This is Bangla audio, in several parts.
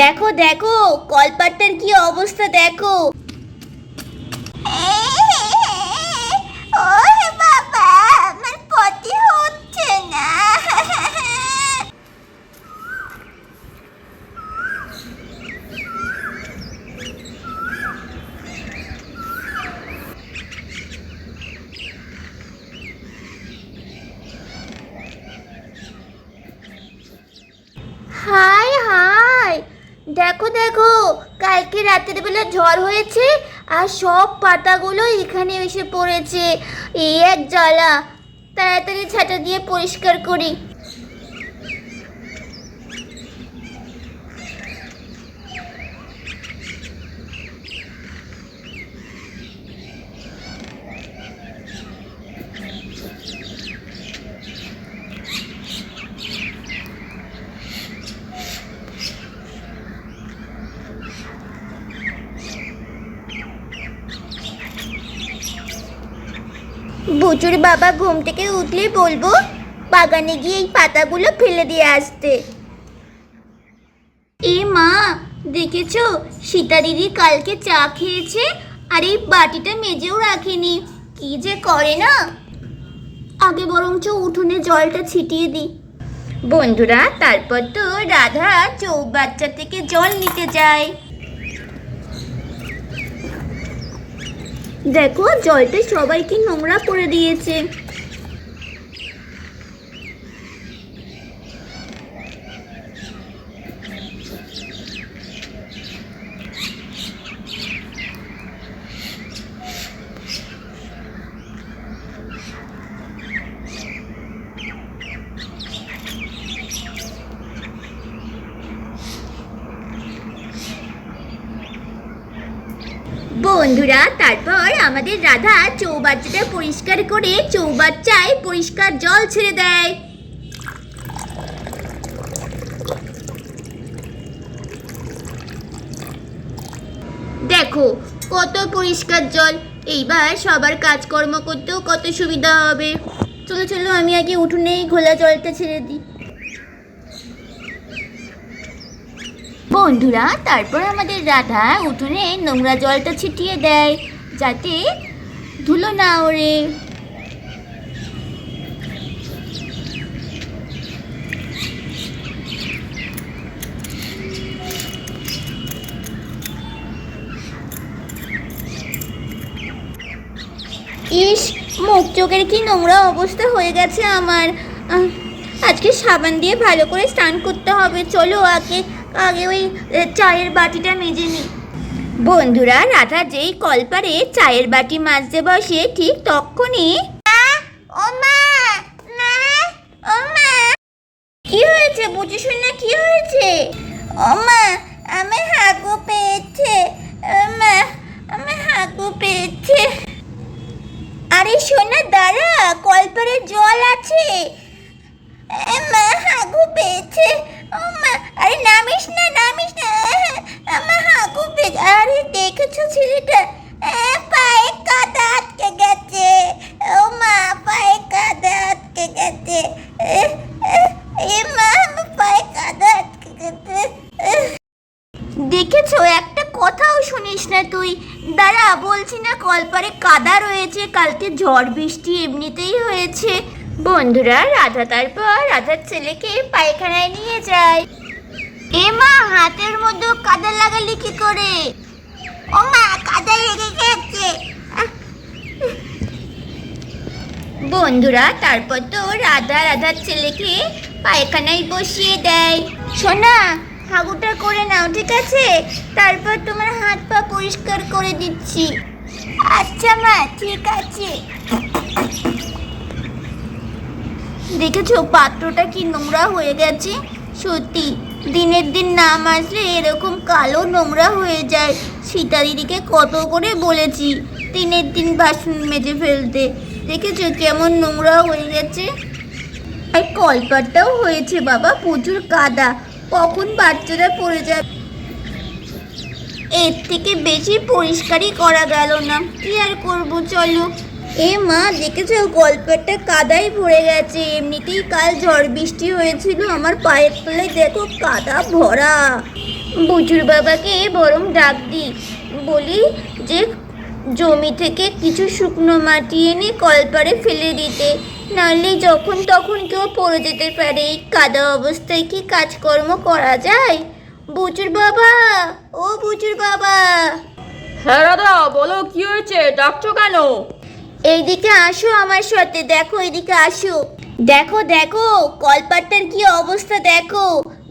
দেখো দেখো কলপাটটার কি অবস্থা দেখো। ওরে বাবা, আমার পটি হচ্ছে না। হাই হাই, দেখো দেখো কালকে রাতের বেলা ঝড় হয়েছে আর সব পাতাগুলো এখানে এসে পড়েছে। এই এক জ্বালা, তাড়াতাড়ি ছাতা দিয়ে পরিষ্কার করি। বুচুর বাবা ঘুম থেকে উঠলে বলবো বাগানে গিয়ে এই পাতাগুলো ফেলে দিয়ে আসতে। এ মা, দেখেছো সীতা দিদি কালকে চা খেয়েছে আর এই বাটিটা মেজেও রাখেনি। কি যে করে না। আগে বরঞ্চ উঠোনে জলটা ছিটিয়ে দিই। বন্ধুরা, তারপর তো রাধা চৌবাচ্চা থেকে জল নিতে যায়। দেখো জলটা সবাইকে নোংরা করে দিয়েছে। বন্ধুরা, তারপর আমাদের রাধা চৌবাচ্চাটা পরিষ্কার করে চৌবাচ্চায় পরিষ্কার জল ছেড়ে দেয়। দেখো কত পরিষ্কার জল। এইবার সবার কাজকর্ম করতেও কত সুবিধা হবে। চলো চলো, আমি আগে উঠোনেই ঘোলা জলটা ছেড়ে দিই। বন্ধুরা, তারপর আমাদের রাধা উঠোনে নোংরা জলটা ছিটিয়ে দেয় যাতে ধুলো না ওড়ে। ইস, মুখ চোখের কি নোংরা অবস্থা হয়ে গেছে আমার। আজকে সাবান দিয়ে ভালো করে স্নান করতে হবে। চলো আগে আগে ওই চায়ের বাটিটা মেজে নিই। বন্ধুরা, রাধা যেই কলপারে চায়ের বাটি মাজতে বসে ঠিক তখনই ও মা, মা, ও মা, কি হয়েছে বুঝি শোনা, কি হয়েছে? ও মা, আমি হাগু পেয়েছে। ও মা, আমি হাগু পেয়েছে। আরে সোনা দাঁড়া, কলপারে জল আছে। মা, হাগু পেয়েছে। ও মা, আরে নামিস না, নামিস না। আমার হাগু পেয়েছে। আরে দেখেছো ছেলেটা, পায়ে কাদা আটকে গেছে। ও মা, পায়ে কাদা আটকে গেছে। এ মা, আমার পায়ে কাদা আটকে গেছে। দেখেছো, একটা কথাও শুনিস না তুই। দাঁড়া, বলছি না কলপারে কাদা রয়েছে, কালকে ঝড় বৃষ্টি এমনিতেই হয়েছে। বন্ধুরা, রাধা তারপর রাধার ছেলেকে পায়খানায় নিয়ে যায়। এ মা, হাতের মধ্যে কাদা লাগালি কি করে? ও মা, কাদা লেগে গেছে। বন্ধুরা, তারপর তো রাধা রাধার ছেলেকে পায়খানায় বসিয়ে দেয়। সোনা, হাগুটা করে নাও, ঠিক আছে? তারপর তোমার হাত পা পরিষ্কার করে দিচ্ছি। আচ্ছা মা, ঠিক আছে। দেখেছো পাত্রটা কি নোংরা হয়ে গেছে। সত্যি দিনের দিন না মাজলে এরকম কালো নোংরা হয়ে যায়। সীতা দিদিকে কত করে বলেছি দিনের দিন বাসন মেজে ফেলতে। দেখেছো কেমন নোংরা হয়ে গেছে। আর কলপাটটাও হয়েছে বাবা প্রচুর কাদা, কখন বাচ্চারা পড়ে যাবে। এর থেকে বেশি পরিষ্কারই করা গেল না, কি আর করবো। চলো। এ মা, দেখেছো কলপাটটা কাদায় ভরে গেছে। এমনিতেই কাল ঝড় বৃষ্টি হয়েছিল, আমার পায়ের তলায় দেখো কাদা ভরা। বুচুর বাবাকে বরং ডাক দিই, বলি যে জমি থেকে কিছু শুকনো মাটি এনে কলপারে ফেলে দিতে, নাহলে যখন তখন কেউ পড়ে যেতে পারে। এই কাদা অবস্থায় কি কাজকর্ম করা যায়? বুচুর বাবা, ও বুচুর বাবা, হ্যাঁ দাদা বলো, কি হয়েছে, ডাকছো কেন? এইদিকে আসো আমার সাথে, দেখো এইদিকে আসো। দেখো দেখো কলপারটার কি অবস্থা দেখো,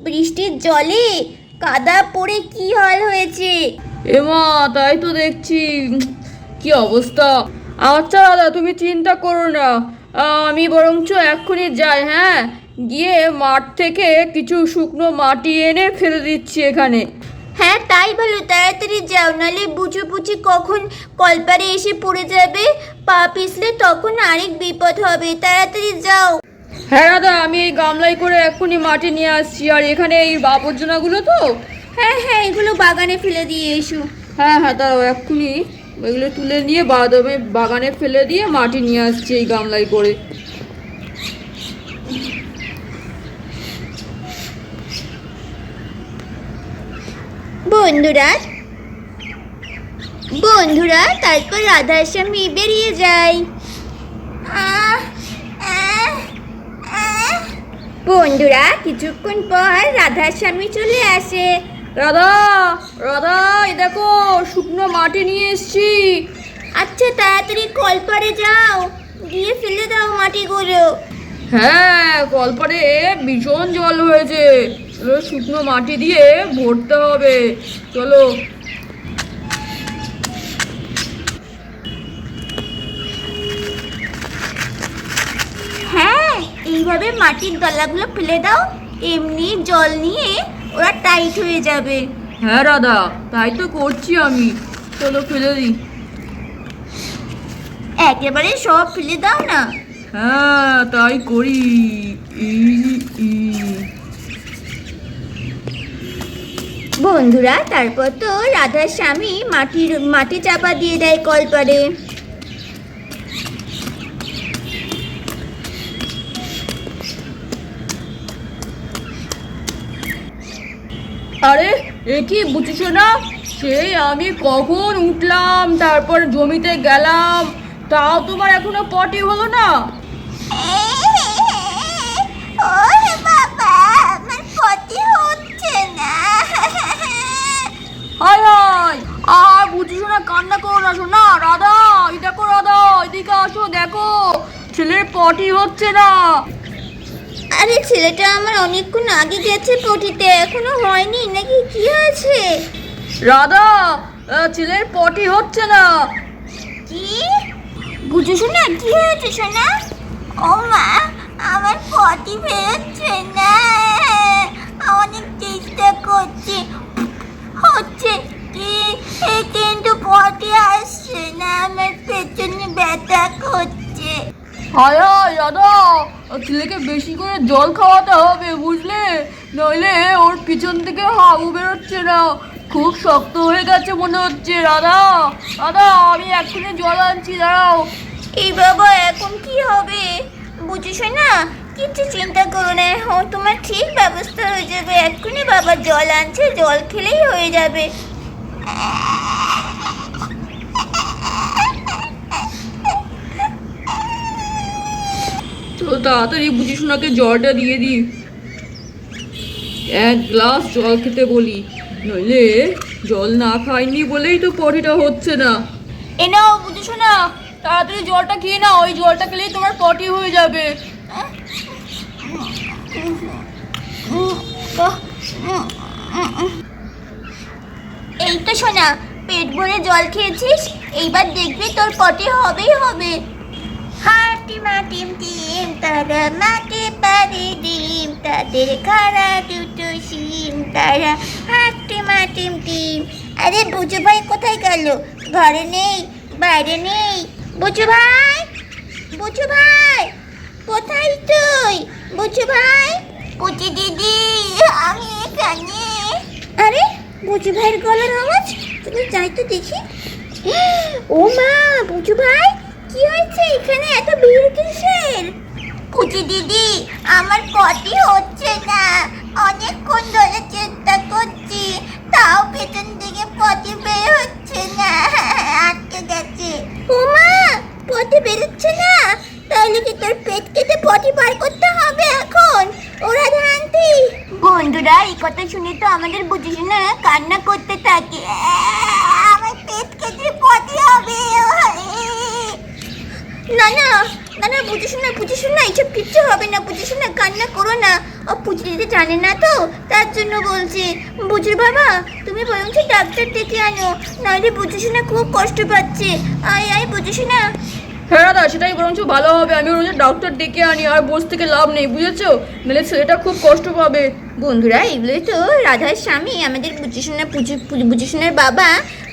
বৃষ্টির জলে কাদা পড়ে কি হাল হয়েছে। এমা, তাই তো দেখছি, কি অবস্থা। আচ্ছা দাদা, তুমি চিন্তা করো না, আমি বরঞ্চ এক্ষুনি যাই, হ্যাঁ, গিয়ে মাঠ থেকে কিছু শুকনো মাটি এনে ফেলে দিচ্ছি এখানে। হ্যাঁ তাই ভালো, তাড়াতাড়ি যাও, নাহলে বুচু পুচি কখন কলপারে এসে পড়ে যাবে, পা পিছলে তখন আরেক বিপদ হবে, তাড়াতাড়ি যাও। হ্যাঁ দাদা, আমি এই গামলায় করে এক্ষুনি মাটি নিয়ে আসছি। আর এখানে এই আবর্জনাগুলো তো, হ্যাঁ হ্যাঁ, এগুলো বাগানে ফেলে দিয়ে এসো। হ্যাঁ হ্যাঁ দাঁড়াও, এক্ষুনি এগুলো তুলে নিয়ে বাগানে ফেলে দিয়ে মাটি নিয়ে আসছি এই গামলায় করে। বন্ধুরা বন্ধুরা তারপর রাধার স্বামী বেরিয়ে যায়। আহ, আহ, আহ। বন্ধুরা কিছুক্ষণ পর রাধার স্বামী চলে আসে। রাধা, রাধা, এই দেখো শুকনো মাটি নিয়ে এসছি। আচ্ছা তাড়াতাড়ি কলপারে যাও, গিয়ে ফেলে দাও মাটিগুলো। হ্যাঁ, কলপারে ভীষণ জল হয়েছে, চলো শুকনো মাটি দিয়ে ভরতে হবে, চলো। হ্যাঁ এইভাবে মাটির দলাগুলো ফেলে দাও, এমনি জল নিয়ে ওরা টাইট হয়ে যাবে। হ্যাঁ রাধা, তাই তো করছি আমি, চলো ফেলে দিই। একেবারে সব ফেলে দাও না। হ্যাঁ তাই করি। বন্ধুরা তারপর তো রাধার স্বামী মাটি চাপা দিয়ে দেয় কলপারে। আরে এ কি বুঝছো না, সেই আমি কখন উঠলাম, তারপর জমিতে গেলাম, তাও তোমার এখনো পটি হলো না। ওরে বাবা, আমার পটি হচ্ছে না। হায় হায়, আর বুঝছো না, কান্না করো না শোনা। রাধা, এই দেখো রাধা, এদিকে আসো, দেখো ছেলের পটি হচ্ছে না। আরে ছেলেটা আমার অনেকক্ষণ আগে গেছে পটিতে, এখনো হয়নি নাকি, কি আছে? রাধা, ছেলের পটি হচ্ছে না। কি? বুঝো শোনা, কি হয়েছে সোনা? ও মা, আমার পটি বেরোচ্ছে না, অনেক চেষ্টা করছি, হচ্ছে কি, কিন্তু পটি আসছে না, আমার পেছনে ব্যথা করছে। হায় হায় রাধা, ছেলেকে বেশি করে জল খাওয়াতে হবে বুঝলে, নইলে ওর পিছন থেকে হাগু বেরোচ্ছে না, খুব শক্ত হয়ে গেছে মনে হচ্ছে। রাধা, রাধা, আমি এক্ষুনি জল আনছি, দাঁড়াও। এই বাবা এখন কি হবে? বুঝো শোনা, কিছু চিন্তা করো না, তোমার ঠিক ব্যবস্থা হয়ে যাবে, এক্ষুনি বাবা জল আনছে, জল খেলেই হয়ে যাবে। চলো তাড়াতাড়ি বুঝি শোনাকে জলটা দিয়ে দিই, এক গ্লাস জল খেতে বলি, নইলে জল না খাইনি বলেই তো পটিটা হচ্ছে না। এ নাও বুঝি শোনা, তাড়াতাড়ি জলটা খেয়ে নাও, ওই জলটা খেলেই তোমার পটি হয়ে যাবে। এই তো সোনা, পেট ভরে জল খেয়েছিস, এইবার দেখবি তোর পটি হবেই হবে। হাটি মাটিম টিম, তারা মাটি পারি ডিম, তাদের খাড়া দুটো শিম, তারা হাটি মাটিম টিম। আরে বুঝু ভাই কোথায় গেল? ঘরে নেই, বাইরে নেই। বুঝু ভাই, বুঝু ভাই, কোথায় তুই? বুঝু ভাই, বুঝি দিদি, আমি এখানে। আরে বুঝু ভাইয়ের গলার আওয়াজ, তুমি যাই তো দেখি। ও মা, বুঝু ভাই কি হয়েছে, এখানে এত ভিড় কিসের? বুঝি দিদি, আমার পটি হচ্ছে না, অনেকক্ষণ ধরে চেষ্টা করছি, তাও পেছন থেকে পটি বের হচ্ছে না, আটকে গেছে। ওমা, পটি বেরোচ্ছে না? তাহলে কি তোর পেট কেটে পটি বার করতে হবে এখন? ওরা ধান্তি। বন্ধুরা এই কথা শুনে তো আমাদের বুঝিসোনা কান্না করতে থাকে। আমার পেট কেটে পটি হবে। না না না না, বুঝিসোনা এইসব কিচ্ছু হবে না। বুঝিসোনা কান্না করো না। ও পুচি দিতে জানে না তো, তার জন্য বলছি। বুঝুর বাবা, তুমি বরঞ্চ ডাক্তার ডেকে আনো, নাহলে বুঝিসোনা খুব কষ্ট পাচ্ছে। আয় আয় বুঝিসোনা। হ্যাঁ দাদা, সেটাই বরঞ্চ ভালো হবে। আমি বরঞ্চ ডাক্তার ডেকে আনি, আর বসে থেকে লাভ নেই, বুঝেছো? নাহলে ছেলেটা খুব কষ্ট পাবে। বন্ধুরা এগুলোই তো রাধার স্বামী, আমাদের বুঝিসোনার বাবা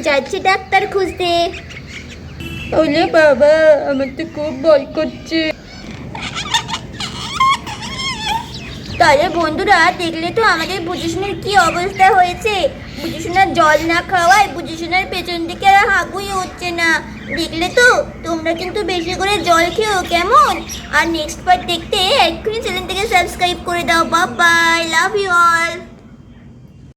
যাচ্ছে ডাক্তার খুঁজতে। ওলে বাবা, আমার তো খুব ভয় করছে। তাহলে বন্ধুরা দেখলে তো আমাদের বুঝিসোনার কি অবস্থা হয়েছে। বুঝিসোনার জল না খাওয়ায় বুঝিসোনার পেছন থেকে আর হাগুই হচ্ছে না। দেখলে তো, তোমরা কিন্তু বেশি করে জল খেও কেমন। আর নেক্সট পার্ট দেখতে এক্ষুনি চ্যানেলটাকে সাবস্ক্রাইব করে দাও। Bye bye, love you all.